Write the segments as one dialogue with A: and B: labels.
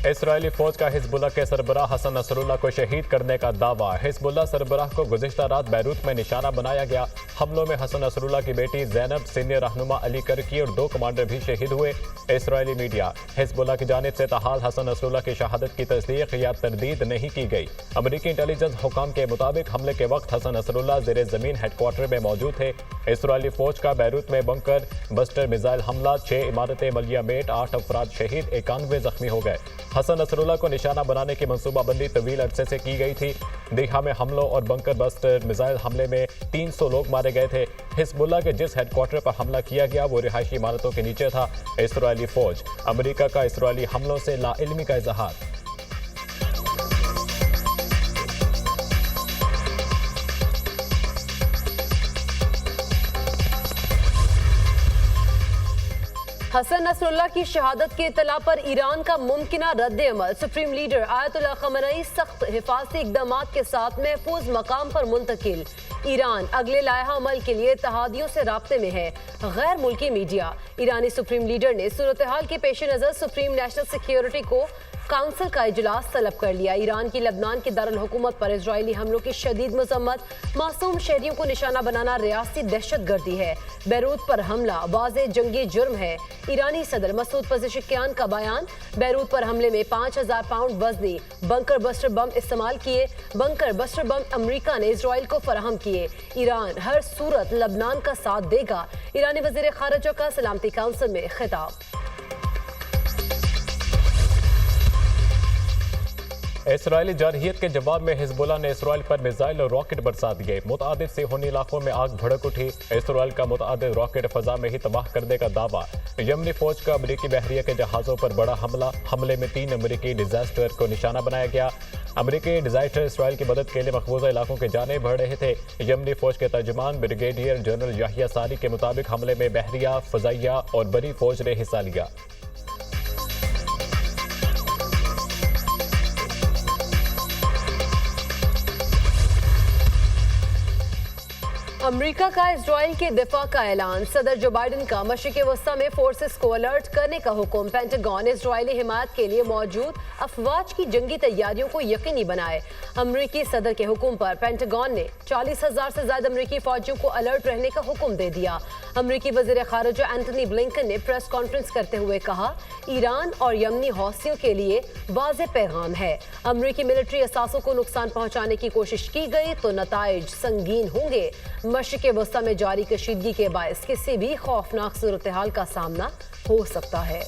A: Israeli फौज का Hezbollah के सरबराह हसन नसरुल्लाह को शहीद करने का दावा। हिजबुल्लाह सरबराह को गुज़िश्ता रात बैरूत में निशाना बनाया गया। हमलों में हसन नसरुल्लाह की बेटी ज़ैनब, सीनियर रहनुमा अली करकी और 2 कमांडर भी शहीद हुए। इसराइली मीडिया हिजबुल्लाह की जानिब से ताहाल हसन नसरुल्लाह की शहादत की तस्दीक या तरदीद नहीं की गई। अमरीकी इंटेलिजेंस हुकाम के मुताबिक हमले के वक्त हसन नसरुल्लाह ज़ेरे ज़मीन हेडक्वार्टर में मौजूद थे। इसराइली फौज का बैरूत में बंकर बस्टर मिसाइल हमला, 6 इमारतें मलियामेट, 8 अफराद शहीद, 91 जख्मी हो गए। हसन नसरुल्लाह को निशाना बनाने की मनसूबाबंदी तवील अरसे से की गई थी। दीघा में हमलों और बंकर बस्टर मिसाइल हमले में 300 लोग मारे गए थे। हिजबुल्लाह के जिस हेडक्वार्टर पर हमला किया गया वो रिहायशी इमारतों के नीचे था। इसराइली फौज, अमेरिका का इसराइली हमलों से लाइल्मी का इजहार।
B: हसन नसरुल्लाह की शहादत की इत्तला पर ईरान का मुमकिना रद्द-ए-अमल। सुप्रीम लीडर आयतुल्लाह खमनई सख्त हिफाजती इक़दामात के साथ महफूज मकाम पर मुंतकिल। ईरान अगले लायहा अमल के लिए इत्तेहादियों से राब्ते में है। गैर मुल्की मीडिया, ईरानी सुप्रीम लीडर ने सूरत हाल के पेश नज़र सुप्रीम नेशनल सिक्योरिटी को काउंसिल का इजलास तलब कर लिया। ईरान की लबनान के दारुल हुकूमत पर इजरायली हमलों की शदीद मजम्मत। मासूम शहरियों को निशाना बनाना रियासती दहशतगर्दी है। बैरूत पर हमला वाज़े जंगी जुर्म है। ईरानी सदर मसूद पज़ेशिकियान का बयान, बैरूत पर हमले में 5000 पाउंड वजनी बंकर बस्टर बम इस्तेमाल किए। बंकर बस्टर बम अमरीका ने इसराइल को फराहम किए। ईरान हर सूरत लबनान का साथ देगा। ईरानी वज़ीर खारजा का सलामती काउंसिल में खिताब।
A: इसराइली जारहियत के जवाब में हिजबुल्लाह ने इसराइल पर मिसाइल और रॉकेट बरसा दिए। मुतअद्दिद सेहूनी इलाकों में आग भड़क उठी। इसराइल का मुतअद्दिद रॉकेट फजा में ही तबाह करने का दावा। यमनी फौज का अमरीकी बहरिया के जहाज़ों पर बड़ा हमला। हमले में 3 अमरीकी डिजास्टर को निशाना बनाया गया। अमरीकी डिजास्टर इसराइल की मदद के लिए मकबूजा इलाकों के जाने बढ़ रहे थे। यमनी फौज के तर्जुमान ब्रिगेडियर जनरल याहिया सारी के मुताबिक हमले में बहरिया, फजाइया और बड़ी फौज ने हिस्सा लिया।
B: अमरीका का इसराइल के दिफा का ऐलान। सदर जो बाइडन का मशरिक़ वस्ता में फोर्सेस को अलर्ट करने का हुक्म। पेंटागन इसराइली हिमायत के लिए मौजूद अफवाज की जंगी तैयारियों को यकीनी बनाए। अमरीकी सदर के हुक्म पर पेंटागन ने 40,000 से ज्यादा अमरीकी फौजियों को अलर्ट रहने का हुक्म दे दिया। अमरीकी वज़ीर खारजा एंटनी ब्लिंकन ने प्रेस कॉन्फ्रेंस करते हुए कहा, ईरान और यमनी हौसियों के लिए वाज़ेह पैगाम है। अमरीकी मिलिट्री असासों को नुकसान पहुंचाने की कोशिश की गई तो नताइज संगीन होंगे। मशरिक़ वस्ता में जारी कशीदगी के बायस किसी भी खौफनाक सूरत हाल का सामना हो सकता है।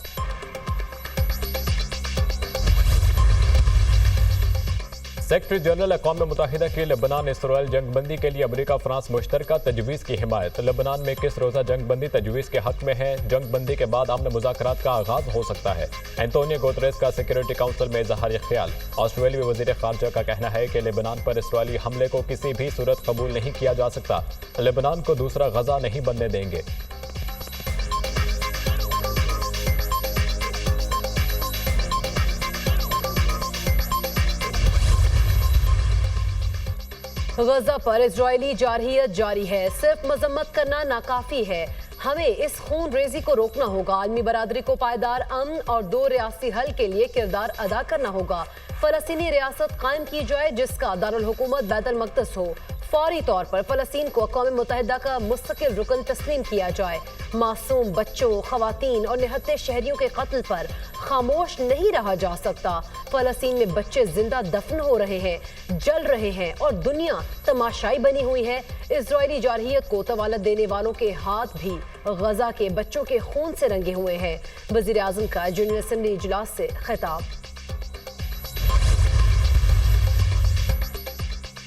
A: सेक्रेटरी जनरल अक़वाम मुत्तहिदा की लबनान इसराइल जंगबंदी के लिए अमरीका फ्रांस मुश्तरका तजवीज़ की हिमायत। लबनान में किस रोज़ा जंगबंदी तजवीज़ के हक में है। जंगबंदी के बाद अमन मुज़ाकरात का आगाज़ हो सकता है। एंटोनियो गुतरेस का सिक्योरिटी काउंसिल में इज़हार ख्याल। ऑस्ट्रेलियाई वज़ीर ख़ारजा का कहना है कि लेबनान पर इसराइली हमले को किसी भी सूरत कबूल नहीं किया जा सकता। लेबनान को दूसरा गजा नहीं बनने देंगे।
B: गजा पर इजरायली जारहियत जारी है। सिर्फ मजम्मत करना नाकाफी है। हमें इस खून रेजी को रोकना होगा। आलमी बरादरी को पायदार अमन और 2 रियासती हल के लिए किरदार अदा करना होगा। फलस्तीनी रियासत कायम की जाए जिसका दारुल हुकूमत बैतुल मक़दस हो। फौरी तौर पर फलस्तीन को अक़वाम मुत्तहिदा का मुस्तकिल रुकन तस्लीम किया जाए। मासूम बच्चों, खवातीन और निहत्ते शहरियों के कत्ल पर खामोश नहीं रहा जा सकता। फलस्तीन में बच्चे जिंदा दफन हो रहे हैं, जल रहे हैं और दुनिया तमाशाई बनी हुई है। इजरायली जारहियत को तवालत देने वालों के हाथ भी गजा के बच्चों के खून से रंगे हुए हैं। वज़ीर आज़म का जनरल असेंबली इजलास से खिताब।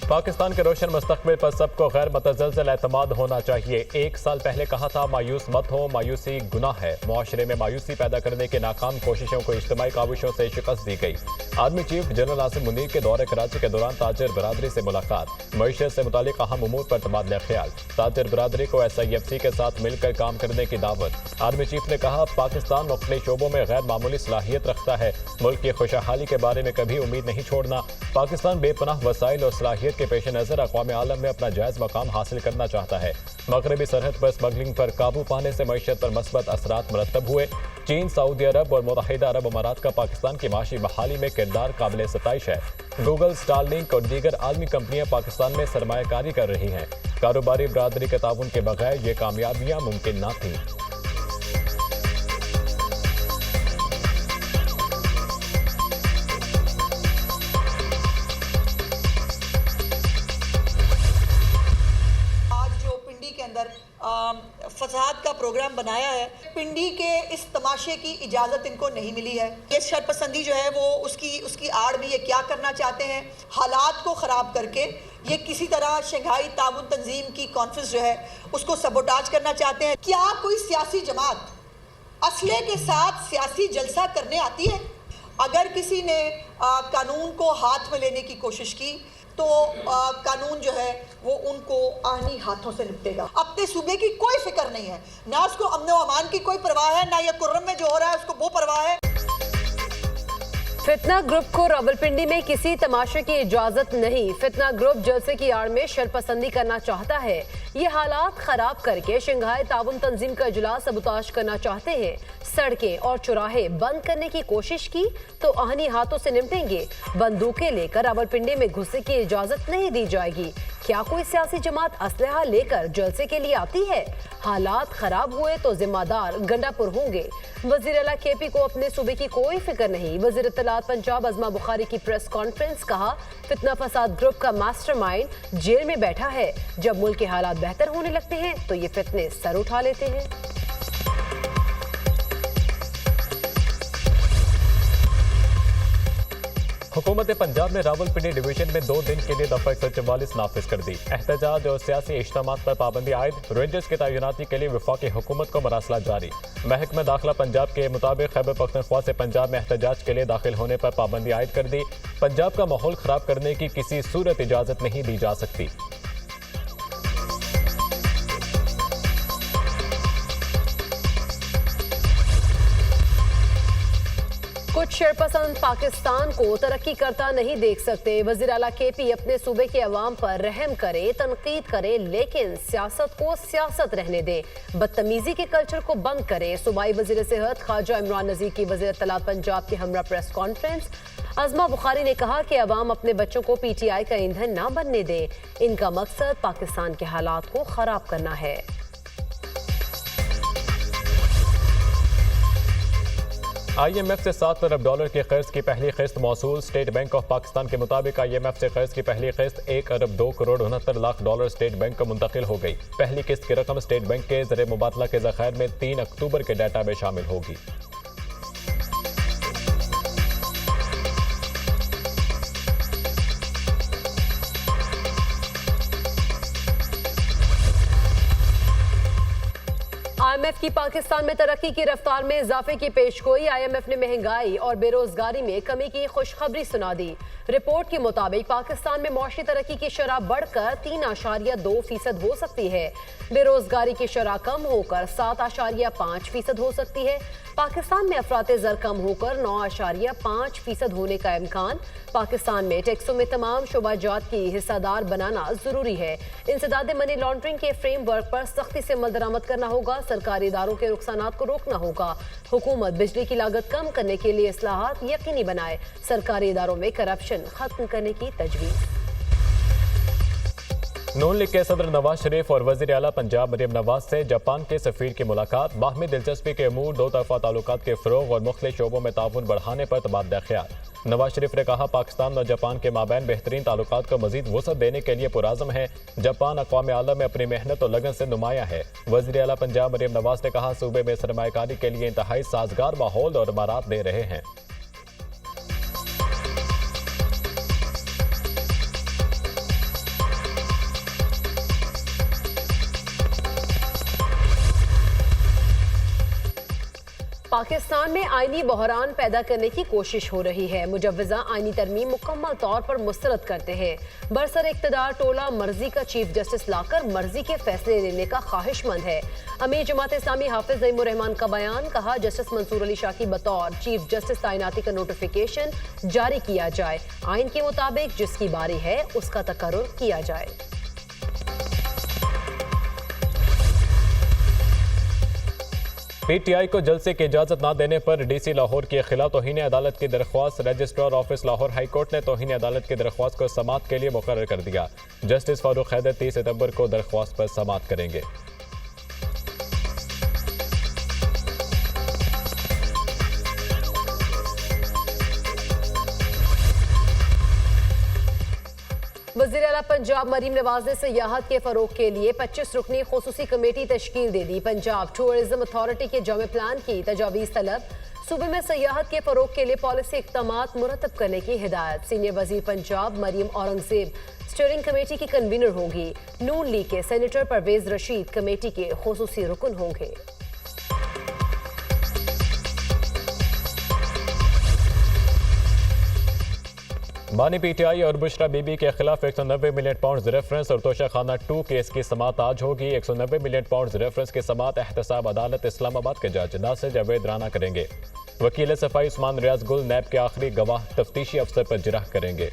A: पाकिस्तान के रोशन मुस्तकबिल पर सबको गैर मतज़लज़ल एतमाद होना चाहिए। 1 साल पहले कहा था मायूस मत हो, मायूसी गुनाह है। मुआशरे में मायूसी पैदा करने की नाकाम कोशिशों को इज्तिमाई काविशों से शिकस्त दी गई। Army chief general Asim Munir के दौरे कराची के दौरान ताजर बरादरी से मुलाकात। मईशत से मुतालिक अहम उमूर पर तबादला ख्याल। ताजर बरादरी को SIFC के साथ मिलकर काम करने की दावत। आर्मी चीफ ने कहा, पाकिस्तान मुख्तलिफ शोबों में गैर मामूली सलाहियत रखता है। मुल्क की खुशहाली के बारे में कभी उम्मीद नहीं छोड़ना। पाकिस्तान बेपनाह वसाइल और सलाहियत के पेश नज़र अक़वाम आलम में अपना जायज़ मकाम हासिल करना चाहता है। मगरबी सरहद पर स्मगलिंग पर काबू पाने से मईशत पर मस्बत असरात मरतब हुए। चीन, सऊदी अरब और मुत्तहिदा अरब अमारात का पाकिस्तान की माशी बहाली में किरदार काबिल सताइश है। गूगल, स्टारलिंक और दीगर आलमी कंपनियां पाकिस्तान में सरमायाकारी कर रही हैं। कारोबारी बरादरी के ताउन के बगैर ये कामयाबियां मुमकिन न थीं।
C: फसाद का प्रोग्राम बनाया है, पिंडी के इस तमाशे की इजाज़त इनको नहीं मिली है। ये शरपसंदी जो है वो उसकी आड़ में ये क्या करना चाहते हैं, हालात को ख़राब करके ये किसी तरह शंघाई ताउन तंजीम की कॉन्फ्रेंस जो है उसको सबोटाज करना चाहते हैं। क्या कोई सियासी जमात असले के साथ सियासी जलसा करने आती है? अगर किसी ने कानून को हाथ में लेने की कोशिश की तो कानून जो है वो उनको आहनी हाथों से निपटेगा। अपने सूबे की कोई फिक्र नहीं है, ना उसको अमन व अमान की कोई परवाह है, ना ये कुर्रम में जो हो रहा है उसको वो परवाह है।
B: फितना ग्रुप को रावलपिंडी में किसी तमाशे की इजाजत नहीं। फितना ग्रुप जलसे की आड़ में शरपसंदी करना चाहता है। ये हालात खराब करके शंघाई ताउन तंजीम का इजलास सबूताज करना चाहते हैं। सड़कें और चौराहे बंद करने की कोशिश की तो आहनी हाथों से निपटेंगे। बंदूकें लेकर रावलपिंडी में घुसने की इजाजत नहीं दी जाएगी। क्या कोई सियासी जमात असलहा लेकर जलसे के लिए आती है? हालात खराब हुए तो जिम्मेदार गंडापुर होंगे। वजीर आला केपी को अपने सूबे की कोई फिक्र नहीं। वजीर इत्तलात पंजाब अज़मा बुखारी की प्रेस कॉन्फ्रेंस, कहा फितना फसाद ग्रुप का मास्टरमाइंड जेल में बैठा है। जब मुल्क के हालात बेहतर होने लगते हैं तो ये फितने सर उठा लेते हैं।
A: हुकूमत पंजाब ने रावलपिंडी डिवीजन में 2 दिन के लिए दफा 144 नाफिज कर दी। एहतजाज और सियासी इज्तिमात पर पाबंदी आयद। रेंजर्स की तैनाती के लिए वफाकी हुकूमत को मरासला जारी। महकमा दाखिला पंजाब के मुताबिक खैबर पख्तूनख्वा से पंजाब में एहतजाज के लिए दाखिल होने पर पाबंदी आयद कर दी। पंजाब का माहौल खराब करने की किसी सूरत इजाजत नहीं दी जा सकती।
B: कुछ शरपसंद पाकिस्तान को तरक्की करता नहीं देख सकते। वज़ीर आला केपी अपने सूबे के अवाम पर रहम करे, तनकीद करे, लेकिन सियासत को सियासत रहने दे। बदतमीजी के कल्चर को बंद करे। सूबाई वज़ीर सेहत ख्वाजा इमरान नज़ीर की वज़ीर इत्तलात पंजाब की हमरा प्रेस कॉन्फ्रेंस। अज़मा बुखारी ने कहा कि अवाम अपने बच्चों को PTI का ईंधन ना बनने दे। इनका मकसद पाकिस्तान के हालात को खराब करना है।
A: IMF से $7 अरब के कर्ज की पहली किस्त मौसूल। स्टेट बैंक ऑफ पाकिस्तान के मुताबिक IMF से कर्ज की पहली किस्त $1 अरब 2 करोड़ 69 लाख स्टेट बैंक को मुंतकिल हो गई। पहली किस्त की रकम स्टेट बैंक के ज़र मुबादला के ज़खायर में 3 अक्टूबर के डाटा में शामिल होगी।
B: IMF की पाकिस्तान में तरक्की की रफ्तार में इजाफे की पेशगोई। IMF ने महंगाई और बेरोजगारी में कमी की खुशखबरी सुना दी। रिपोर्ट के मुताबिक पाकिस्तान में मौशी तरक्की की शरह बढ़कर 3.2% हो सकती है। बेरोजगारी की शरह कम होकर 7.5% हो सकती है। पाकिस्तान में अफराते ज़र कम होकर 9.5% होने का इम्कान। पाकिस्तान में टैक्सों में तमाम शोबाजात की हिस्सादार बनाना जरूरी है। इंसदाद मनी लॉन्ड्रिंग के फ्रेमवर्क पर सख्ती से अमल दरामद करना होगा। सरकारी इदारों के नुकसानात को रोकना होगा। हुकूमत बिजली की लागत कम करने के लिए इस्लाहात यकीनी बनाए। सरकारी इदारों में करप्शन खत्म करने की तजवीज़।
A: नून लीग के सदर नवाज शरीफ और वज़ीर आला पंजाब मरियम नवाज से जापान के सफीर की मुलाकात। बाहमी दिलचस्पी के अमूर, दो तरफा ताल्लुकात के फ़रोग़ और मुख्तलिफ शोबों में ताउन बढ़ाने पर तबादला ख्याल। नवाज शरीफ ने कहा पाकिस्तान और जापान के माबैन बेहतरीन ताल्लुकात को मजीद वसअत देने के लिए पुराज़म है। जापान अक़वाम आलम में अपनी मेहनत और लगन से नुमाया है। वज़ीर आला पंजाब मरियम नवाज ने कहा सूबे में सरमायाकारी के लिए इंतहाई साजगार माहौल और इमारात दे रहे हैं।
B: पाकिस्तान में आईनी बहरान पैदा करने की कोशिश हो रही है। मुजव्वजा आईनी तरमीम मुकम्मल तौर पर मुस्तरद करते हैं। बरसर इक़्तिदार टोला मर्जी का चीफ जस्टिस लाकर मर्जी के फैसले लेने का ख्वाहिशमंद है। अमीर जमात इस्लामी हाफिज ज़ईमुर रहमान का बयान, कहा जस्टिस मंसूर अली शाह की बतौर चीफ जस्टिस तैनाती का नोटिफिकेशन जारी किया जाए। आइन के मुताबिक जिसकी बारी है उसका तकर्रुर किया जाए।
A: पीटीआई को जलसे की इजाजत न देने पर डीसी लाहौर के खिलाफ तौहीन अदालत की दरख्वास्त। Registrar office Lahore high court ने तौहीन अदालत की दरख्वास्त को समाअत के लिए मुकर्रर कर दिया। जस्टिस फारूक हैदर 30 सितंबर को दरख्वास्त पर समाअत करेंगे।
B: वज़ीर आला पंजाब मरीम नवाज ने सियाहत के फरोग के लिए 25 रुकनी खुसूसी कमेटी तश्कील दे दी। पंजाब टूरिज्म अथॉरिटी के जमे प्लान की तजावीज़ तलब। सूबे में सियाहत के फरोग के लिए पॉलिसी इक़दामात मुरतब करने की हिदायत। सीनियर वज़ीर पंजाब मरीम औरंगजेब स्टीयरिंग कमेटी की कन्वीनर होंगी। नून लीग के सेनेटर परवेज रशीद कमेटी के खुसूसी रुकन होंगे।
A: बानी पीटीआई और बुशरा बीबी के खिलाफ 190 मिलियन पाउंड रेफरेंस और तोशा खाना 2 केस की समाअत आज होगी। 190 मिलियन पाउंड रेफरेंस की समाअत एहतसाब अदालत इस्लामाबाद के जज नासिर जावेद राना करेंगे। वकील सफाई उस्मान रियाज गुल नैब के आखिरी गवाह तफ्तीशी अफसर पर जिरह करेंगे।